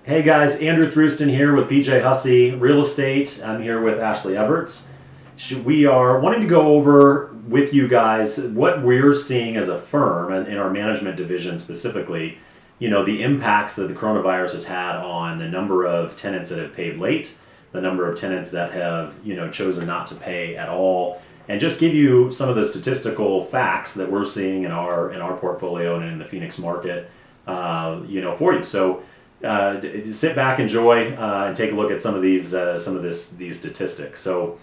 Hey guys, Andrew Thruston here with PJ Hussey Real Estate. I'm here with Ashley Everts. We are wanting to go over with you guys what we're seeing as a firm and in our management division specifically, the impacts that the coronavirus has had on the number of tenants that have paid late, the number of tenants that have, chosen not to pay at all, and just give you some of the statistical facts that we're seeing in our portfolio and in the Phoenix market, for you. So sit back, enjoy, and take a look at some of these statistics. So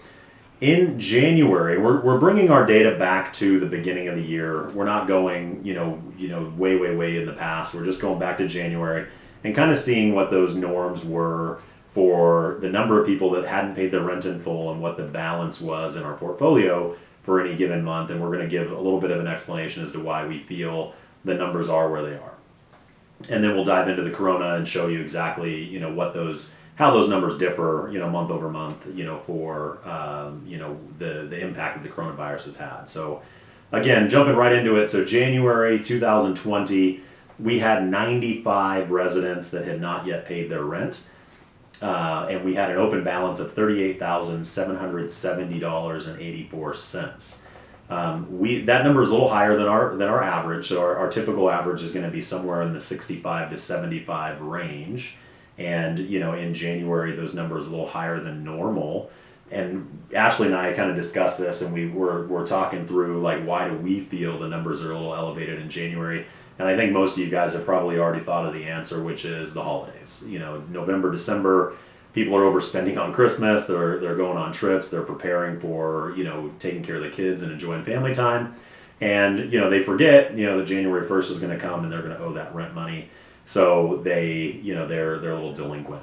in January, we're bringing our data back to the beginning of the year. We're not going way in the past. We're just going back to January and kind of seeing what those norms were for the number of people that hadn't paid their rent in full and what the balance was in our portfolio for any given month. And we're going to give a little bit of an explanation as to why we feel the numbers are where they are. And then we'll dive into the corona and show you exactly, how those numbers differ, month over month, for, the impact that the coronavirus has had. So again, jumping right into it. So January 2020, we had 95 residents that had not yet paid their rent. And we had an open balance of $38,770.84. That number is a little higher than our average. So our typical average is going to be somewhere in the 65 to 75 range. And, in January, those numbers are a little higher than normal. And Ashley and I kind of discussed this, and we're talking through, like, why do we feel the numbers are a little elevated in January? And I think most of you guys have probably already thought of the answer, which is the holidays. November, December, people are overspending on Christmas. They're going on trips. They're preparing for, taking care of the kids and enjoying family time. And, they forget, that January 1st is going to come and they're going to owe that rent money. So they're a little delinquent.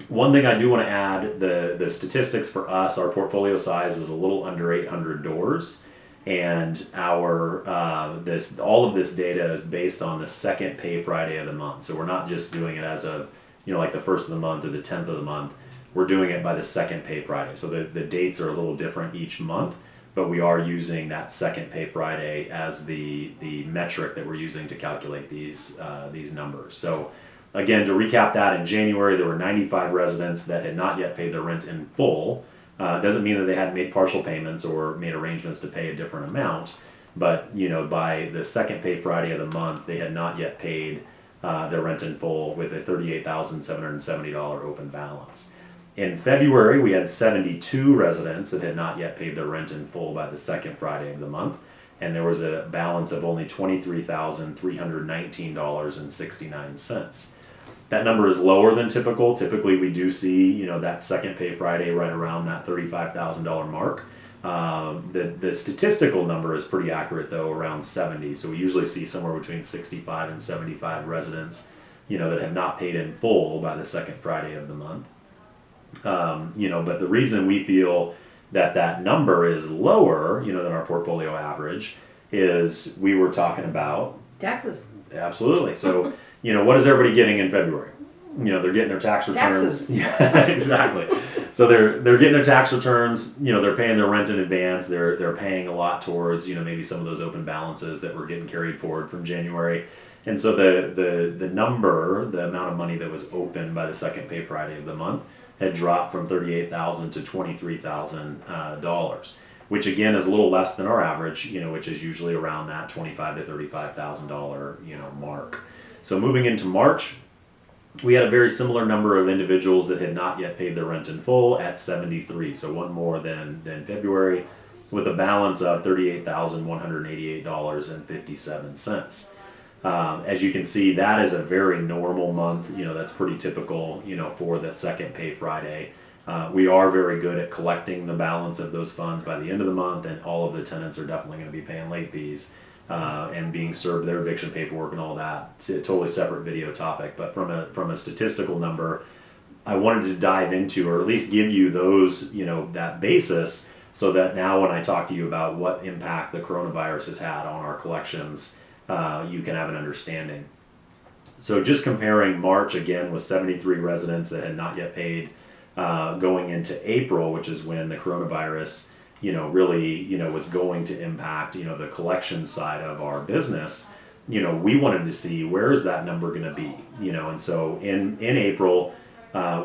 One thing I do want to add, the statistics for us, our portfolio size is a little under 800 doors. And all of this data is based on the second pay Friday of the month. So we're not just doing it as of, like the first of the month or the 10th of the month. We're doing it by the second pay Friday. So the dates are a little different each month, but we are using that second pay Friday as the metric that we're using to calculate these numbers. So again, to recap that, in January, there were 95 residents that had not yet paid their rent in full. Doesn't mean that they hadn't made partial payments or made arrangements to pay a different amount, but by the second pay Friday of the month, they had not yet paid their rent in full with a $38,770 open balance. In February, we had 72 residents that had not yet paid their rent in full by the second Friday of the month, and there was a balance of only $23,319.69. That number is lower than typical. Typically, we do see, that second pay Friday right around that $35,000 mark. The statistical number is pretty accurate, though, around 70. So we usually see somewhere between 65 and 75 residents, that have not paid in full by the second Friday of the month. But the reason we feel that number is lower, than our portfolio average is we were talking about taxes. Absolutely. So, what is everybody getting in February? They're getting their tax returns. Taxes. Yeah, exactly. So they're getting their tax returns. They're paying their rent in advance. They're paying a lot towards maybe some of those open balances that were getting carried forward from January. And so the number, the amount of money that was open by the second pay Friday of the month had dropped from $38,000 to $23,000, which again is a little less than our average, which is usually around that $25,000 to $35,000, mark. So moving into March, we had a very similar number of individuals that had not yet paid their rent in full at 73, so one more than February, with a balance of $38,188.57. As you can see, that is a very normal month. That's pretty typical, for the second pay Friday. We are very good at collecting the balance of those funds by the end of the month, and all of the tenants are definitely going to be paying late fees and being served their eviction paperwork and all that. It's a totally separate video topic, but from a statistical number, I wanted to dive into, or at least give you those, that basis, so that now when I talk to you about what impact the coronavirus has had on our collections, you can have an understanding. So just comparing March again with 73 residents that had not yet paid, going into April, which is when the coronavirus, really, was going to impact, the collection side of our business. we wanted to see where is that number going to be, and so in April,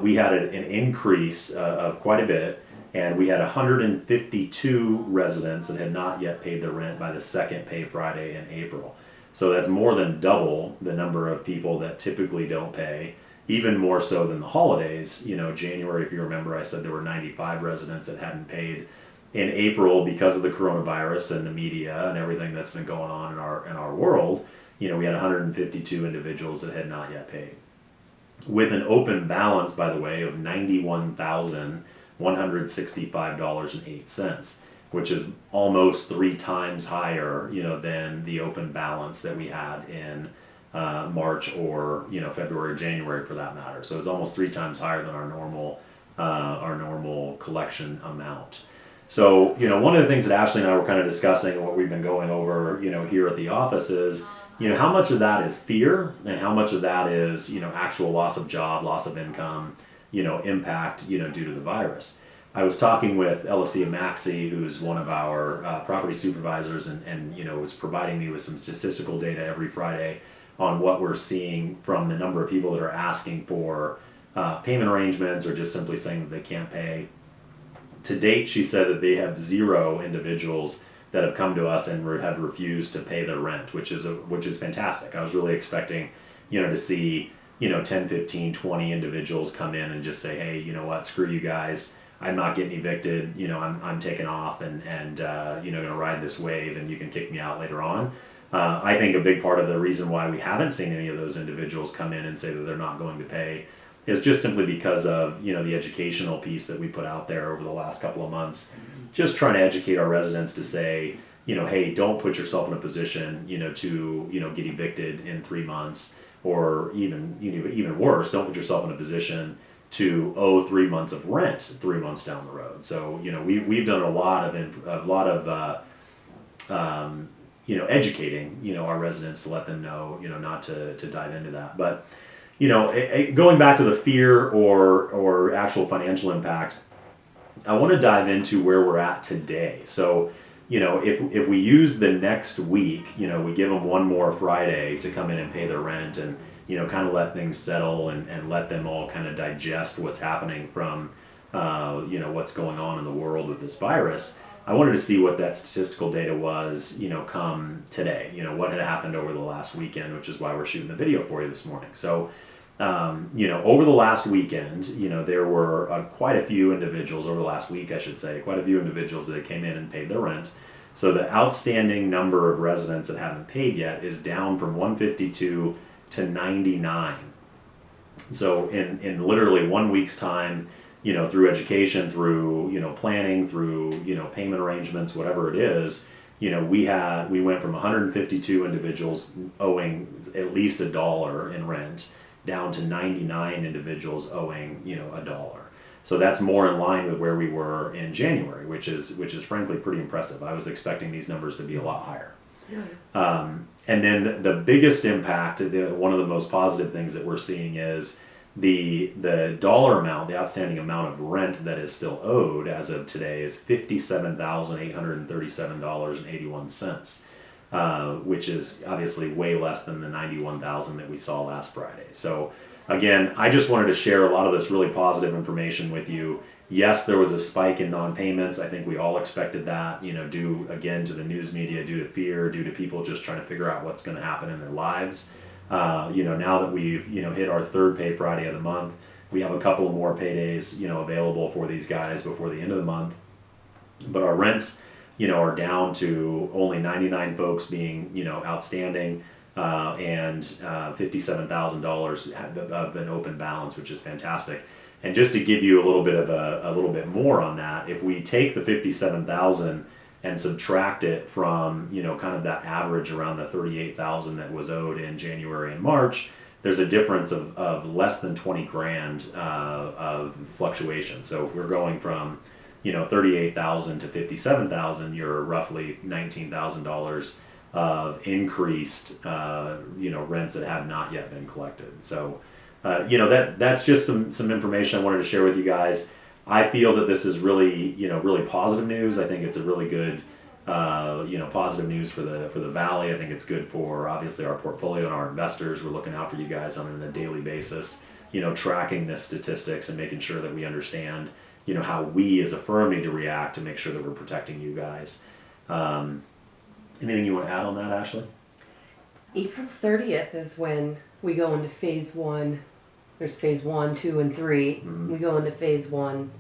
we had an increase of quite a bit, and we had 152 residents that had not yet paid their rent by the second pay Friday in April. So that's more than double the number of people that typically don't pay, even more so than the holidays. January, if you remember, I said there were 95 residents that hadn't paid. In April, because of the coronavirus and the media and everything that's been going on in our world, we had 152 individuals that had not yet paid. With an open balance, by the way, of $91,165.08, which is almost 3 times higher, than the open balance that we had in March or February or January for that matter. So it's almost 3 times higher than our normal collection amount. So one of the things that Ashley and I were kind of discussing and what we've been going over here at the office is how much of that is fear and how much of that is actual loss of job, loss of income, impact due to the virus. I was talking with Elicia Maxey, who's one of our property supervisors, and was providing me with some statistical data every Friday on what we're seeing from the number of people that are asking for payment arrangements or just simply saying that they can't pay. To date, she said that they have 0 individuals that have come to us and have refused to pay their rent, which is fantastic. I was really expecting, to see 10, 15, 20 individuals come in and just say, hey, you know what, screw you guys. I'm not getting evicted. I'm taking off and going to ride this wave, and you can kick me out later on. I think a big part of the reason why we haven't seen any of those individuals come in and say that they're not going to pay is just simply because of the educational piece that we put out there over the last couple of months, just trying to educate our residents to say, hey, don't put yourself in a position to get evicted in 3 months, or even worse, don't put yourself in a position to owe 3 months of rent 3 months down the road. So we've done a lot of educating our residents to let them know not to dive into that. But going back to the fear or actual financial impact, I want to dive into where we're at today. So, if we use the next week, we give them one more Friday to come in and pay their rent and, kind of let things settle and let them all kind of digest what's happening from, what's going on in the world with this virus. I wanted to see what that statistical data was, come today, what had happened over the last weekend, which is why we're shooting the video for you this morning. So, over the last weekend, there were quite a few individuals, over the last week, I should say, quite a few individuals that came in and paid their rent. So the outstanding number of residents that haven't paid yet is down from 152 to 99. So in literally 1 week's time, through education, through, planning, through, payment arrangements, whatever it is, we went from 152 individuals owing at least $1 in rent down to 99 individuals owing, $1. So that's more in line with where we were in January, which is frankly pretty impressive. I was expecting these numbers to be a lot higher. Yeah. And then the biggest impact, one of the most positive things that we're seeing is the dollar amount, the outstanding amount of rent that is still owed as of today is $57,837.81. Which is obviously way less than the $91,000 that we saw last Friday. So again, I just wanted to share a lot of this really positive information with you. Yes, there was a spike in non-payments. I think we all expected that, due again to the news media, due to fear, due to people just trying to figure out what's going to happen in their lives. Now that we've, hit our 3rd pay Friday of the month, we have a couple of more paydays, available for these guys before the end of the month. But our rents, are down to only 99 folks being, outstanding, and $57,000 of an open balance, which is fantastic. And just to give you a little bit more on that, if we take the 57,000 and subtract it from, kind of that average around the 38,000 that was owed in January and March, there's a difference of less than 20 grand of fluctuation. So if we're going from 38,000 to 57,000, you're roughly $19,000 of increased, rents that have not yet been collected. So, that's just some information I wanted to share with you guys. I feel that this is really, really positive news. I think it's a really good, positive news for the valley. I think it's good for obviously our portfolio and our investors. We're looking out for you guys on a daily basis, tracking the statistics and making sure that we understand, how we as a firm need to react to make sure that we're protecting you guys. Anything you want to add on that, Ashley? April 30th is when we go into phase 1. There's phase 1, 2, and 3. Mm-hmm. We go into phase 1,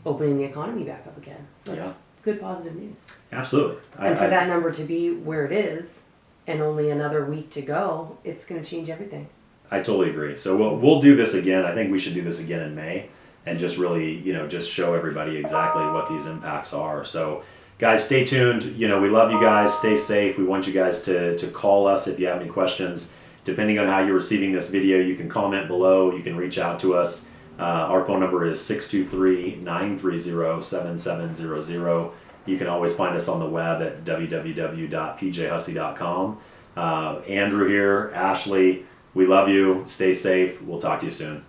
opening the economy back up again. So that's good positive news. Absolutely. And for that number to be where it is and only another week to go, it's going to change everything. I totally agree. So we'll do this again. I think we should do this again in May and just really, just show everybody exactly what these impacts are. So guys, stay tuned. We love you guys. Stay safe. We want you guys to call us if you have any questions. Depending on how you're receiving this video, you can comment below. You can reach out to us. Our phone number is 623-930-7700. You can always find us on the web at www.pjhussey.com. Andrew here, Ashley, we love you. Stay safe. We'll talk to you soon.